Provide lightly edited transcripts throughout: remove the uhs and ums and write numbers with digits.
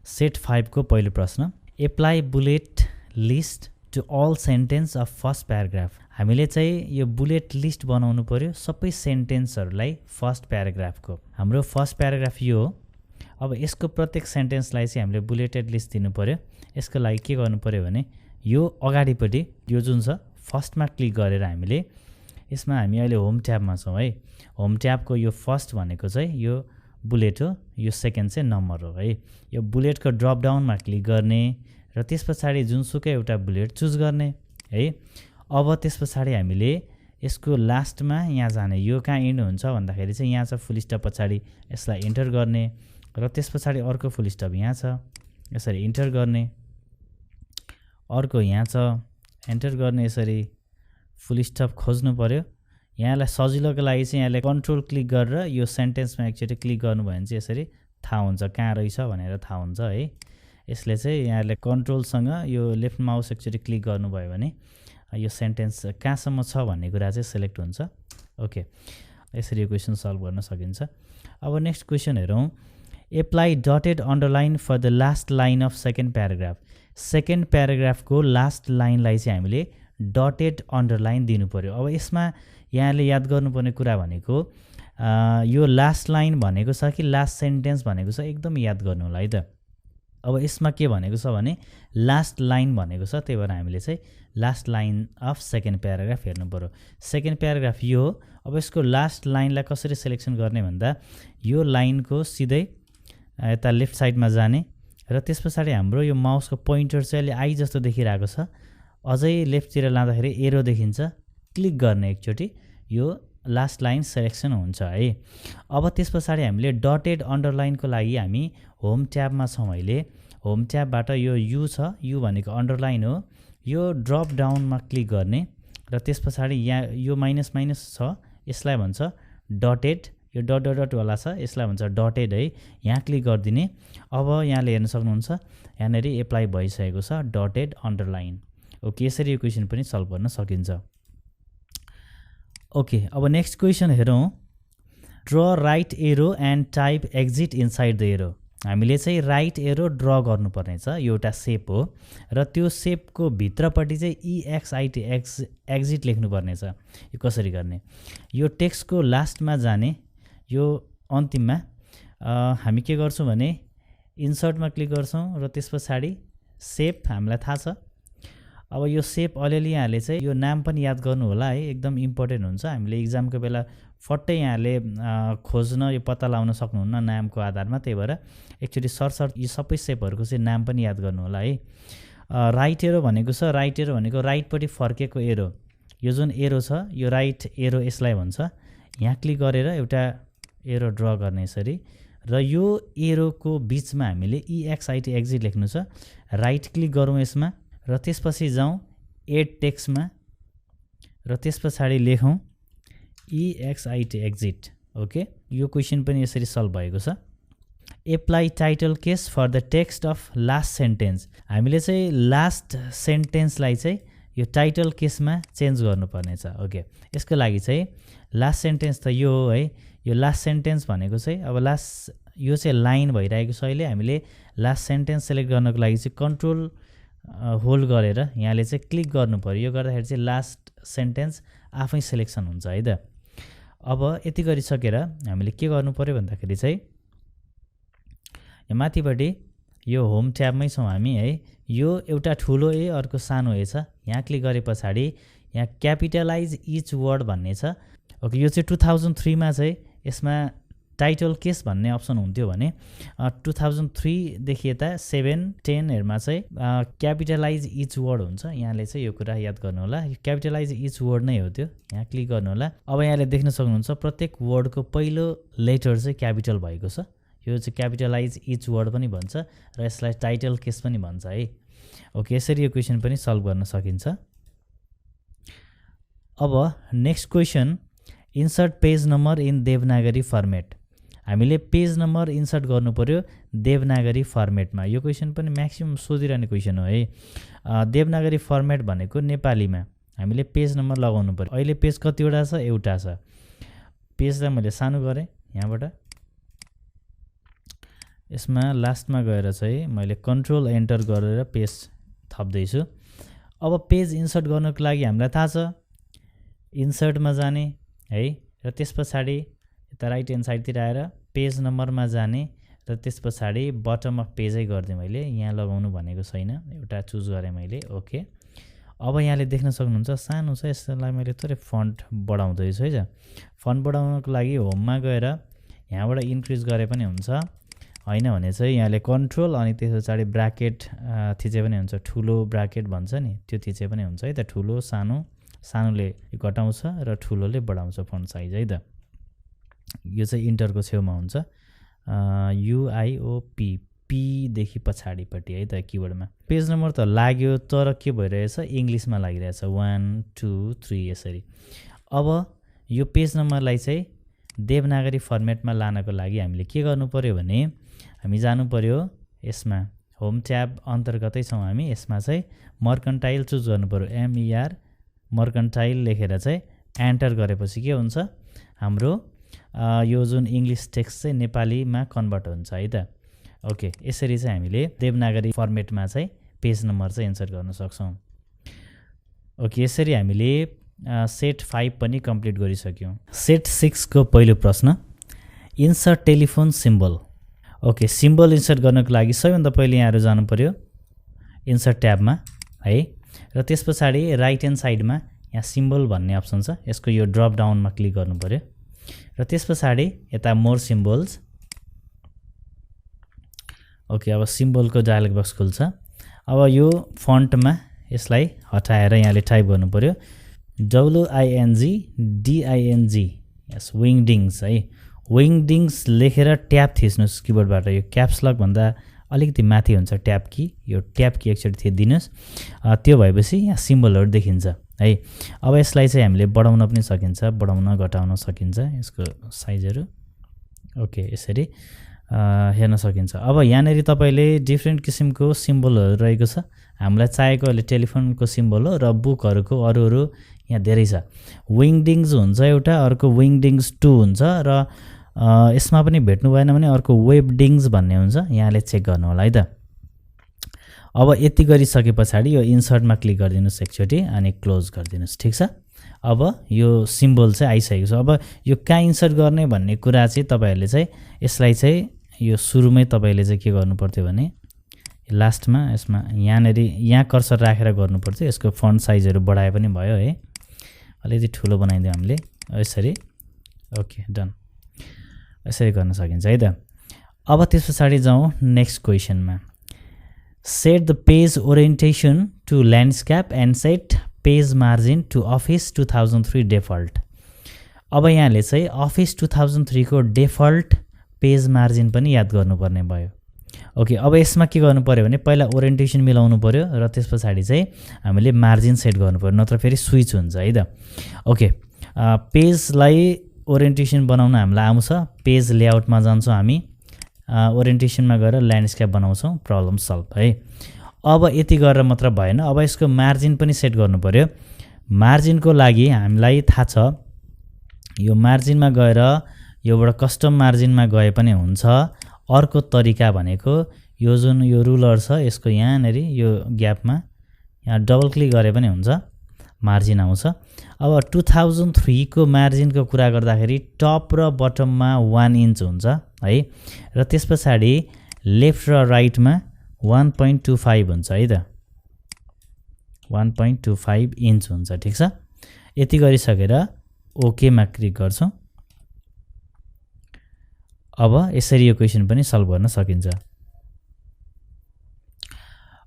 Set 5 को पहिलो प्रश्न apply bullet list to all sentence of first paragraph. हामीले चाहिँ यो बुलेट लिस्ट बनाउनु पर्यो सबै सेन्टेन्सहरूलाई फर्स्ट प्याराग्राफको। हाम्रो फर्स्ट प्याराग्राफ यो हो। अब यसको प्रत्येक सेन्टेन्सलाई चाहिँ हामीले बुलेटेड लिस्ट दिनु पर्यो। यसको लागि के गर्नु पर्यो भने यो अगाडिपट्टि यो जुन छ फर्स्टमा क्लिक गरेर हामीले यसमा हामी अहिले होम ट्याबमा छौँ है। होम ट्याबको यो फर्स्ट भनेको चाहिँ यो बुलेट हो, यो सेकेन्ड चाहिँ नम्बर हो है। यो बुलेटको ड्रप डाउनमा क्लिक गर्ने र त्यस पछाडि जुनसुकै एउटा बुलेट चुज गर्ने है। अब त्यस पछाडि हामीले यसको लास्टमा यहाँ जाने, यो कहाँ एन्ड हुन्छ भन्दाखेरि चाहिँ यहाँ छ फुल स्टप पछाडि, यसलाई इन्टर गर्ने र त्यस पछाडि अर्को फुल स्टप यहाँ छ, यसरी इन्टर गर्ने, अर्को यहाँ छ इन्टर गर्ने, यसरी फुल स्टप खोज्नु पर्यो। यहाँलाई सजिलोको लागि चाहिँ यहाँले कन्ट्रोल क्लिक गरेर यो सेन्टेन्समा एकचोटि क्लिक गर्नुभयो भने चाहिँ यसरी थाहा हुन्छ कहाँ रहेछ भनेर थाहा हुन्छ है। यसले चाहिँ यहाँले कन्ट्रोलसँग यो लेफ्ट माउस एकचोटि क्लिक गर्नुभयो भने यो सेन्टेन्स कहाँसम्म छ भन्ने कुरा चाहिँ सिलेक्ट हुन्छ। ओके, यसरी यो क्वेसन सल्भ गर्न सकिन्छ। अब नेक्स्ट क्वेसन हेरौँ। Apply dotted underline for the last line of second paragraph. Second प्याराग्राफको लास्ट लाइनलाई चाहिँ हामीले डटेड अन्डरलाइन दिनु पर्यो। अब यसमा यहाँले याद गर्नुपर्ने कुरा भनेको यो लास्ट लाइन भनेको छ कि लास्ट सेन्टेन्स भनेको छ, एकदम याद गर्नु होला है त। अब यसमा के भनेको छ भने लास्ट लाइन भनेको छ, त्यही भएर हामीले चाहिँ last line of second paragraph हेर्नु पर्यो। सेकेन्ड प्याराग्राफ यो हो। अब यसको लास्ट लाइनलाई कसरी सेलेक्सन गर्ने भन्दा यो लाइनको सिधै यता लेफ्ट साइडमा जाने र त्यस पछाडि हाम्रो यो माउसको पोइन्टर चाहिँ अहिले आई जस्तो देखिरहेको छ, अझै लेफ्टतिर लाँदाखेरि एरो देखिन्छ, क्लिक गर्ने एकचोटि यो लास्ट लाइन सेलेक्सन हुन्छ है। अब त्यस पछाडि हामीले डटेड अन्डरलाइनको लागि हामी होम ट्याबमा छौँ अहिले। होम ट्याबबाट यो यु छ, यु भनेको अन्डरलाइन हो, यो ड्रप डाउनमा क्लिक गर्ने र त्यस पछाडि यहाँ यो माइनस माइनस छ, यसलाई भन्छ डटेड, यो डट डट डटवाला छ यसलाई भन्छ डटेड है। यहाँ क्लिक गरिदिने। अब यहाँले हेर्न सक्नुहुन्छ यहाँनिर एप्लाई भइसकेको छ डटेड अन्डरलाइन। ओके, यसरी यो क्वेसन पनि सल्भ गर्न सकिन्छ। ओके, अब नेक्स्ट क्वेसन हेरौँ। Draw right arrow and type exit inside the arrow. हामीले चाहिँ राइट एरो ड्र गर्नुपर्ने छ, यो एउटा सेप हो र त्यो सेपको भित्रपट्टि चाहिँ EXIT एक्जिट लेख्नुपर्ने छ। यो कसरी गर्ने? यो टेक्स्टको लास्टमा जाने, यो अन्तिममा हामी के गर्छौँ भने इन्सर्टमा क्लिक गर्छौँ र त्यस पछाडि सेप हामीलाई थाहा छ। अब यो सेप अलिअलि यहाँले चाहिँ यो नाम पनि याद गर्नु होला है, एकदम इम्पोर्टेन्ट हुन्छ। हामीले इक्जामको बेला फट्टै यहाँले खोज्न यो पत्ता लगाउन सक्नुहुन्न नामको आधारमा, त्यही भएर एकचोटि सर्ट यी सबै सेपहरूको चाहिँ नाम पनि याद गर्नु होला है। राइट एरो भनेको छ, राइट एरो भनेको राइटपट्टि फर्केको एरो, यो जुन एरो छ यो राइट एरो यसलाई भन्छ। यहाँ क्लिक गरेर एउटा एरो ड्र गर्ने यसरी र यो एरोको बिचमा हामीले EXIT एक्जिट लेख्नु छ। राइट क्लिक गरौँ यसमा र त्यसपछि जाउँ एड टेक्स्टमा र त्यस पछाडि लेखौँ EXIT एक्जिट। ओके, यो क्वेसन पनि यसरी सल्भ भएको छ। Apply title case for the text of last sentence. हामीले चाहिँ लास्ट सेन्टेन्सलाई चाहिँ यो टाइटल केसमा चेन्ज गर्नुपर्ने छ। ओके, यसको लागि चाहिँ लास्ट सेन्टेन्स त यो हो है। यो लास्ट सेन्टेन्स भनेको चाहिँ अब लास्ट यो चाहिँ लाइन भइरहेको छ अहिले। हामीले लास्ट सेन्टेन्स सेलेक्ट गर्नको लागि चाहिँ कन्ट्रोल होल्ड गरेर यहाँले चाहिँ क्लिक गर्नु पर्यो। यो गर्दाखेरि चाहिँ लास्ट सेन्टेन्स आफै सेलेक्सन हुन्छ है त। अब यति गरिसकेर हामीले के गर्नु पर्यो भन्दाखेरि चाहिँ माथिपट्टि यो होम ट्याबमै छौँ हामी है। यो एउटा ठुलो ए अर्को सानो ए छ, यहाँ क्लिक गरे पछाडि यहाँ क्यापिटलाइज इच वर्ड भन्ने छ। ओके, यो चाहिँ 2003 मा चाहिँ यसमा टाइटल केस भन्ने अप्सन हुन्थ्यो भने 2003 देखि यता 7, 10हरूमा चाहिँ क्यापिटलाइज इच वर्ड हुन्छ। यहाँले चाहिँ यो कुरा याद गर्नु होला, क्यापिटलाइज इच वर्ड नै हो त्यो। यहाँ क्लिक गर्नु होला। अब यहाँले देख्न सक्नुहुन्छ प्रत्येक वर्डको पहिलो लेटर चाहिँ क्यापिटल भएको छ। यो चाहिँ क्यापिटलाइज इच वर्ड पनि भन्छ र यसलाई टाइटल केस पनि भन्छ है। ओके, यसरी यो क्वेसन पनि सल्भ गर्न सकिन्छ। अब next question, insert page number in Devanagari format. हामीले पेज नम्बर इन्सर्ट गर्नु पर्यो देवनागरी फर्मेटमा। यो क्वेसन पनि म्याक्सिमम सोधिरहने क्वेसन हो है। देवनागरी फर्मेट भनेको नेपालीमा हामीले पेज नम्बर लगाउनु पर्यो। अहिले पेज कतिवटा छ? एउटा छ। पेजलाई मैले सानो गरेँ यहाँबाट यसमा लास्टमा गएर चाहिँ मैले कन्ट्रोल एन्टर गरेर पेज थप्दैछु। अब पेज इन्सर्ट गर्नको लागि हामीलाई थाहा छ इन्सर्टमा जाने है, र त्यस पछाडि यता राइट ह्यान्ड साइडतिर आएर पेज नम्बरमा जाने, र त्यस पछाडि बटम अफ पेजै गरिदिएँ मैले, यहाँ लगाउनु भनेको छैन, एउटा चुज गरेँ मैले। ओके, अब यहाँले देख्न सक्नुहुन्छ सानो छ, यसलाई मैले थोरै फन्ट बढाउँदैछु है त। फन्ट बढाउनको लागि होममा गएर यहाँबाट इन्क्रिज गरे पनि हुन्छ, होइन भने चाहिँ यहाँले कन्ट्रोल अनि त्यस पछाडि ब्राकेट थिचे पनि हुन्छ, ठुलो ब्राकेट भन्छ नि त्यो थिचे पनि हुन्छ है त। ठुलो सानो, सानोले घटाउँछ र ठुलोले बढाउँछ फन्ट साइज है त। यो चाहिँ इन्टरको छेउमा हुन्छ, युआइओपी, पीदेखि पछाडिपट्टि है त किबोर्डमा। पेज नम्बर त लाग्यो तर के भइरहेछ इङ्ग्लिसमा लागिरहेछ, 1 2 3 यसरी। अब यो पेज नम्बरलाई चाहिँ देवनागरी फर्मेटमा लानको लागि हामीले के गर्नु पर्यो भने हामी जानु पर्यो यसमा होम ट्याब अन्तर्गतै छौँ हामी, यसमा चाहिँ मर्कन्टाइल चुज गर्नु पर्यो, MER मर्कन्टाइल लेखेर चाहिँ एन्टर गरेपछि के हुन्छ हाम्रो यो जुन इङ्ग्लिस टेक्स्ट चाहिँ नेपालीमा कन्भर्ट हुन्छ है त। ओके, यसरी चाहिँ हामीले देवनागरी फर्मेटमा चाहिँ पेज नम्बर चाहिँ इन्सर्ट गर्न सक्छौँ। ओके, यसरी हामीले सेट 5 पनि कम्प्लिट गरिसक्यौँ। सेट 6 को पहिलो प्रश्न, insert telephone symbol. Okay, symbol insert गर्नको लागि सबैभन्दा पहिले यहाँहरू जानु पर्यो इन्सर्ट ट्याबमा है, र त्यस पछाडि राइट ह्यान्ड साइडमा यहाँ सिम्बल भन्ने अप्सन छ, यसको यो ड्रप डाउनमा क्लिक गर्नु पर्यो, र त्यस पछाडि यता मोर सिम्बल्स। ओके, अब सिम्बलको डायलग बक्स खुल्छ। अब यो फन्टमा यसलाई हटाएर यहाँले टाइप गर्नु पर्यो WINGDING, यस विङडिङ्स है। विङडिङ्स लेखेर ट्याब थिच्नुहोस् किबोर्डबाट, यो क्याप्स लक भन्दा अलिकति माथि हुन्छ ट्याब की, यो ट्याब की एकचोटि थिचिदिनुहोस्, त्यो भएपछि यहाँ सिम्बलहरू देखिन्छ है। अब यसलाई चाहिँ हामीले बढाउन पनि सकिन्छ, बढाउन घटाउन सकिन्छ यसको साइजहरू। ओके, यसरी हेर्न सकिन्छ। अब यहाँनिर तपाईँले डिफ्रेन्ट किसिमको सिम्बलहरू रहेको छ, हामीलाई चाहेको अहिले टेलिफोनको सिम्बल हो, र बुकहरूको अरू यहाँ धेरै छ। विङडिङ्स हुन्छ एउटा, अर्को विङडिङ्स 2 हुन्छ, र यसमा पनि भेट्नु भएन भने अर्को वेबडिङ्स भन्ने हुन्छ, यहाँले चेक गर्नु होला है त। अब यति गरिसके पछाडि यो इन्सर्टमा क्लिक गरिदिनुहोस् एकचोटि अनि क्लोज गरिदिनुहोस्, ठिक छ। अब यो सिम्बल चाहिँ आइसकेको छ। अब यो कहाँ इन्सर्ट गर्ने भन्ने कुरा चाहिँ तपाईँहरूले चाहिँ यसलाई चाहिँ यो सुरुमै तपाईँले चाहिँ के गर्नु पर्थ्यो भने लास्टमा यसमा यहाँनिर यहाँ कर्सर राखेर गर्नु पर्थ्यो। यसको फन्ट साइजहरू बढाए पनि भयो है, अलिकति ठुलो बनाइदियो हामीले यसरी। ओके, डन, यसरी गर्न सकिन्छ है त। अब त्यस पछाडि जाउँ नेक्स्ट क्वेसनमा। Set the page orientation to landscape and set page margin to office 2003 default. अब यहाँले चाहिँ अफिस 2003 को डेफल्ट पेज मार्जिन पनि याद गर्नुपर्ने भयो। ओके, अब यसमा के गर्नु पर्यो भने पहिला ओरिएन्टेसन मिलाउनु पर्यो, र त्यस पछाडि चाहिँ हामीले मार्जिन सेट गर्नु पर्यो, नत्र फेरि स्विच हुन्छ है त। ओके, पेजलाई ओरिएन्टेसन बनाउन हामीलाई आउँछ, पेज लेआउटमा जान्छौँ हामी, ओरिएन्टेसनमा गएर ल्यान्डस्केप बनाउँछौँ, प्रब्लम सल्भ है। अब यति गरेर मात्र भएन, अब यसको मार्जिन पनि सेट गर्नु पर्यो। मार्जिनको लागि हामीलाई थाहा छ यो मार्जिनमा गएर योबाट कस्टम मार्जिनमा गए पनि हुन्छ। अर्को तरिका भनेको यो जुन यो रुलर छ यसको यहाँनेरि यो ग्यापमा यहाँ डबल क्लिक गरे पनि हुन्छ, मार्जिन आउँछ। अब 2003 को मार्जिनको कुरा गर्दाखेरि टप र बटममा 1 इन्च हुन्छ है, र त्यस पछाडि लेफ्ट र राइटमा 1.25 हुन्छ है त, 1.25 इन्च हुन्छ, ठिक छ। यति गरिसकेर ओकेमा क्लिक गर्छौँ। अब यसरी यो क्वेसन पनि सल्भ गर्न सकिन्छ।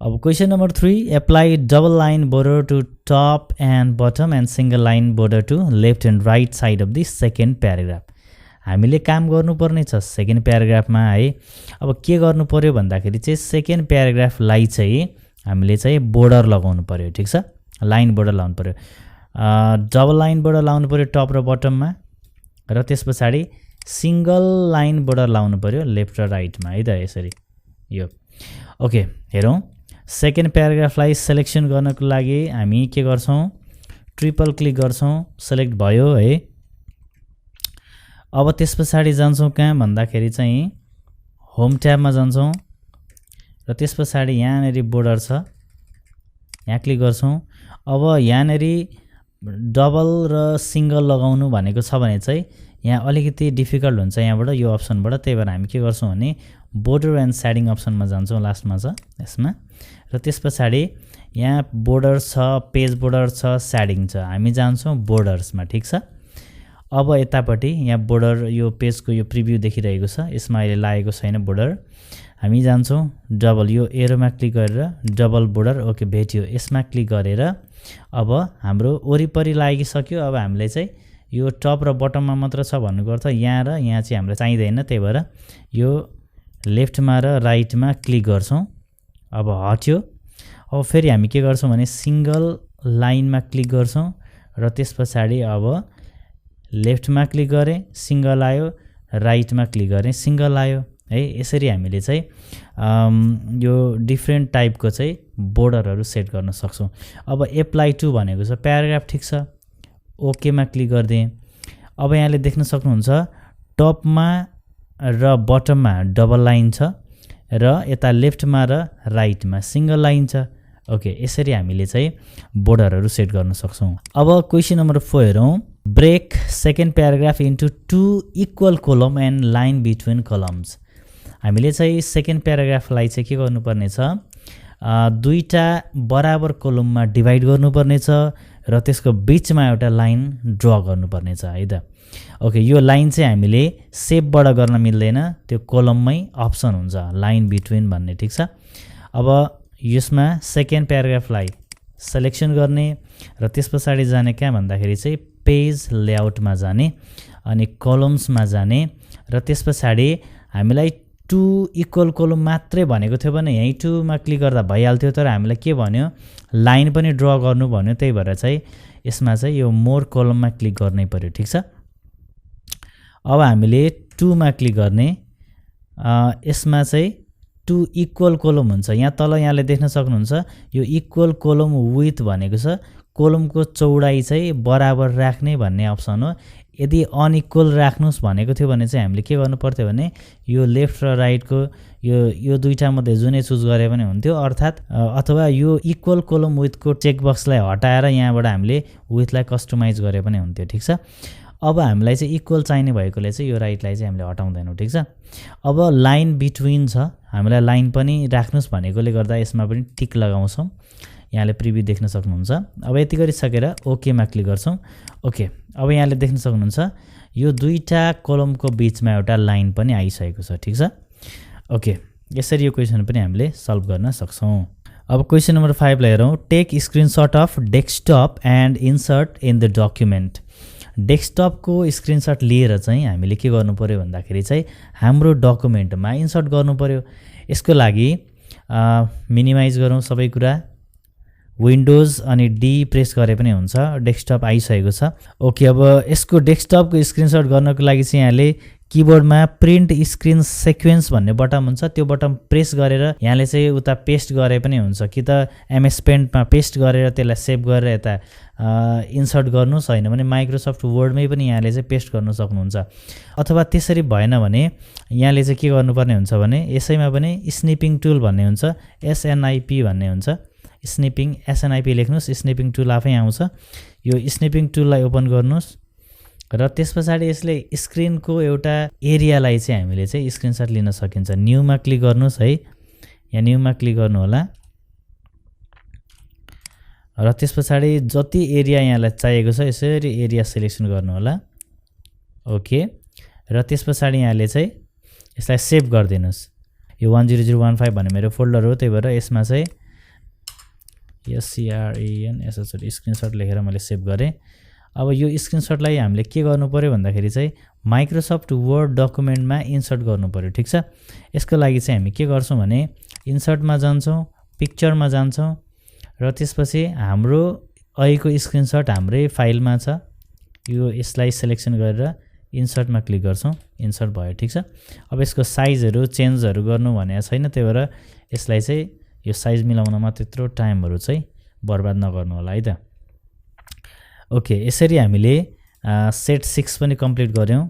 अब question number 3, apply double line border to top and bottom and single line border to left and right side of the second paragraph. हामीले काम गर्नुपर्ने छ सेकेन्ड प्याराग्राफमा है। अब के गर्नु पर्यो भन्दाखेरि चाहिँ सेकेन्ड प्याराग्राफलाई चाहिँ हामीले चाहिँ बोर्डर लगाउनु पर्यो, ठिक छ, लाइन बोर्डर लगाउनु पर्यो। डबल लाइन बोर्डर लगाउनु पर्यो टप र बटममा, र त्यस पछाडि सिंगल लाइन बोर्डर लाउनु पर्यो लेफ्ट र राइटमा है त, यसरी यो। ओके, हेरौँ सेकेन्ड प्याराग्राफलाई सेलेक्सन गर्नको लागि हामी के गर्छौँ, ट्रिपल क्लिक गर्छौँ, सेलेक्ट भयो है। अब त्यस पछाडि जान्छौँ कहाँ भन्दाखेरि चाहिँ होम ट्याबमा जान्छौँ र त्यस पछाडि यहाँनेरि बोर्डर छ, यहाँ क्लिक गर्छौँ। अब यहाँनेरि डबल र सिंगल लगाउनु भनेको छ भने चाहिँ यहाँ अलिकति डिफिकल्ट हुन्छ यहाँबाट यो अप्सनबाट। त्यही भएर हामी के गर्छौँ भने बोर्डर एन्ड सेडिङ अप्सनमा जान्छौँ, लास्टमा छ यसमा। र त्यस पछाडि यहाँ बोर्डर छ, पेज बोर्डर छ, सेडिङ छ, हामी जान्छौँ बोर्डर्समा। ठिक छ। अब यतापट्टि यहाँ बोर्डर यो पेजको यो प्रिभ्यू देखिरहेको छ, यसमा अहिले लागेको छैन बोर्डर। हामी जान्छौँ डबल यो एरोमा क्लिक गरेर डबल बोर्डर, ओके भेट्यो, यसमा क्लिक गरेर अब हाम्रो वरिपरि लागिसक्यो। अब हामीले चाहिँ यो टप र बटममा मात्र छ भन्नुको अर्थ यहाँ र यहाँ चाहिँ हामीलाई चाहिँदैन। त्यही भएर यो लेफ्टमा र राइटमा क्लिक गर्छौँ। अब हट्यो। अब फेरि हामी के गर्छौँ भने सिंगल लाइनमा क्लिक गर्छौँ र त्यस पछाडि अब लेफ्टमा क्लिक गरेँ, सिंगल आयो, राइटमा क्लिक गरेँ, सिंगल आयो है। यसरी हामीले चाहिँ यो डिफ्रेन्ट टाइपको चाहिँ बोर्डरहरू सेट गर्न सक्छौँ। अब एप्लाई टु भनेको छ प्याराग्राफ। ठिक छ, ओकेमा क्लिक गरिदिएँ। अब यहाँले देख्न सक्नुहुन्छ टपमा र बटममा डबल लाइन छ र यता लेफ्टमा र राइटमा सिंगल लाइन छ। ओके, यसरी हामीले चाहिँ बोर्डरहरू सेट गर्न सक्छौँ। अब क्वेसन नम्बर 4 हेरौँ। Break second paragraph into 2 equal column and line between columns. हामीले चाहिँ सेकेन्ड प्याराग्राफलाई चाहिँ के गर्नुपर्ने छ, दुईटा बराबर कोलममा डिभाइड गर्नुपर्ने छ र त्यसको बिचमा एउटा लाइन ड्र गर्नुपर्ने छ है त। ओके, यो लाइन चाहिँ हामीले सेपबाट गर्न मिल्दैन, त्यो कोलममै अप्सन हुन्छ लाइन बिट्विन भन्ने। ठिक छ। अब यसमा सेकेन्ड प्याराग्राफलाई सेलेक्सन गर्ने र त्यस पछाडि जाने कहाँ भन्दाखेरि चाहिँ पेज लेआउटमा जाने अनि कलम्समा जाने र त्यस पछाडि हामीलाई 2 इक्वल कोलम मात्रै भनेको थियो भने यहीँ 2 मा क्लिक गर्दा भइहाल्थ्यो, तर हामीलाई के भन्यो लाइन पनि ड्र गर्नु भन्यो। त्यही भएर चाहिँ यसमा चाहिँ यो मोर कोलममा क्लिक गर्नै पर्यो। ठिक छ। अब हामीले 2 मा क्लिक गर्ने, यसमा चाहिँ 2 इक्वल कोलम हुन्छ। यहाँ तल यहाँले देख्न सक्नुहुन्छ यो इक्वल कोलम विथ भनेको छ कोलमको चौडाइ चाहिँ बराबर राख्ने भन्ने अप्सन हो। यदि अनइक्वल राख्नुस् भनेको थियो भने चाहिँ हामीले के गर्नु पर्थ्यो भने यो लेफ्ट र राइटको यो दुईटा मध्ये जुनै चुज गरे पनि हुन्थ्यो, अर्थात् अथवा यो इक्वल कोलम विथको चेकबक्सलाई हटाएर यहाँबाट हामीले विथलाई कस्टमाइज गरे पनि हुन्थ्यो। ठिक छ। अब हामीलाई चाहिँ इक्वल चाहिने भएकोले चाहिँ यो राइटलाई चाहिँ हामीले हटाउँदैनौँ। ठिक छ। अब लाइन बिट्विन छ, हामीलाई लाइन पनि राख्नुस् भनेकोले गर्दा यसमा पनि टिक लगाउँछौँ। यहाँले प्रिभ्यू देख्न सक्नुहुन्छ। अब यति गरिसकेर ओकेमा क्लिक गर्छौँ। ओके, अब यहाँले देख्न सक्नुहुन्छ यो दुईटा कोलमको बिचमा एउटा लाइन पनि आइसकेको छ। ठिक छ। ओके, यसरी यो क्वेसन पनि हामीले सल्भ गर्न सक्छौँ। अब क्वेसन नम्बर 5 लाई हेरौँ। Take screenshot of desktop and insert in the document. डेस्कटपको स्क्रिनसट लिएर चाहिँ हामीले के गर्नु पर्यो भन्दाखेरि चाहिँ हाम्रो डकुमेन्टमा इन्सर्ट गर्नु पर्यो। यसको लागि मिनिमाइज गरौँ सबै कुरा, विन्डोज अनि डी प्रेस गरे पनि हुन्छ। डेस्कटप आइसकेको छ। ओके, अब यसको डेस्कटपको स्क्रिनसट गर्नको लागि चाहिँ यहाँले किबोर्डमा प्रिन्ट स्क्रिन सिक्वेन्स भन्ने बटन हुन्छ, त्यो बटन प्रेस गरेर यहाँले चाहिँ उता पेस्ट गरे पनि हुन्छ, कि त एमएस पेन्टमा पेस्ट गरेर त्यसलाई सेभ गरेर यता इन्सर्ट गर्नुहोस्, होइन भने माइक्रोसफ्ट वर्डमै पनि यहाँले चाहिँ पेस्ट गर्न सक्नुहुन्छ। अथवा त्यसरी भएन भने यहाँले चाहिँ के गर्नुपर्ने हुन्छ भने यसैमा पनि स्निपिङ टुल भन्ने हुन्छ, एसएनआइपी भन्ने हुन्छ। स्निपिङ एसएनआइपी लेख्नुहोस्, स्निपिङ टुल आफै आउँछ। यो स्निपिङ टुललाई ओपन गर्नुहोस् र त्यस पछाडि यसले स्क्रिनको एउटा एरियालाई चाहिँ हामीले चाहिँ स्क्रिनसट लिन सकिन्छ। न्यूमा क्लिक गर्नुहोस् है, यहाँ न्यूमा क्लिक गर्नु होला र त्यस पछाडि जति एरिया यहाँलाई चाहिएको छ यसरी एरिया सिलेक्सन गर्नु होला। ओके, र त्यस पछाडि यहाँले चाहिँ यसलाई सेभ गरिदिनुहोस्। यो 10015 भन्ने मेरो फोल्डर हो, त्यही भएर यसमा चाहिँ SCRANSH स्क्रिनसट लेखेर मैले सेभ गरेँ। अब यो स्क्रिनसटलाई हामीले के गर्नु पर्यो भन्दाखेरि चाहिँ माइक्रोसफ्ट वर्ड डकुमेन्टमा इन्सर्ट गर्नु पर्यो। ठिक छ। यसको लागि चाहिँ हामी के गर्छौँ भने इन्सर्टमा जान्छौँ, पिक्चरमा जान्छौँ र त्यसपछि हाम्रो अहिलेको स्क्रिनसट हाम्रै फाइलमा छ, यो यसलाई सिलेक्सन गरेर इन्सर्टमा क्लिक गर्छौँ, इन्सर्ट भयो। ठिक छ। अब यसको साइजहरू चेन्जहरू गर्नु भनेको छैन, त्यही भएर यसलाई चाहिँ यो साइज मिलाउनमा त्यत्रो टाइमहरू चाहिँ बर्बाद नगर्नु होला है त। ओके, यसरी हामीले सेट 6 पनि कम्प्लिट गऱ्यौँ।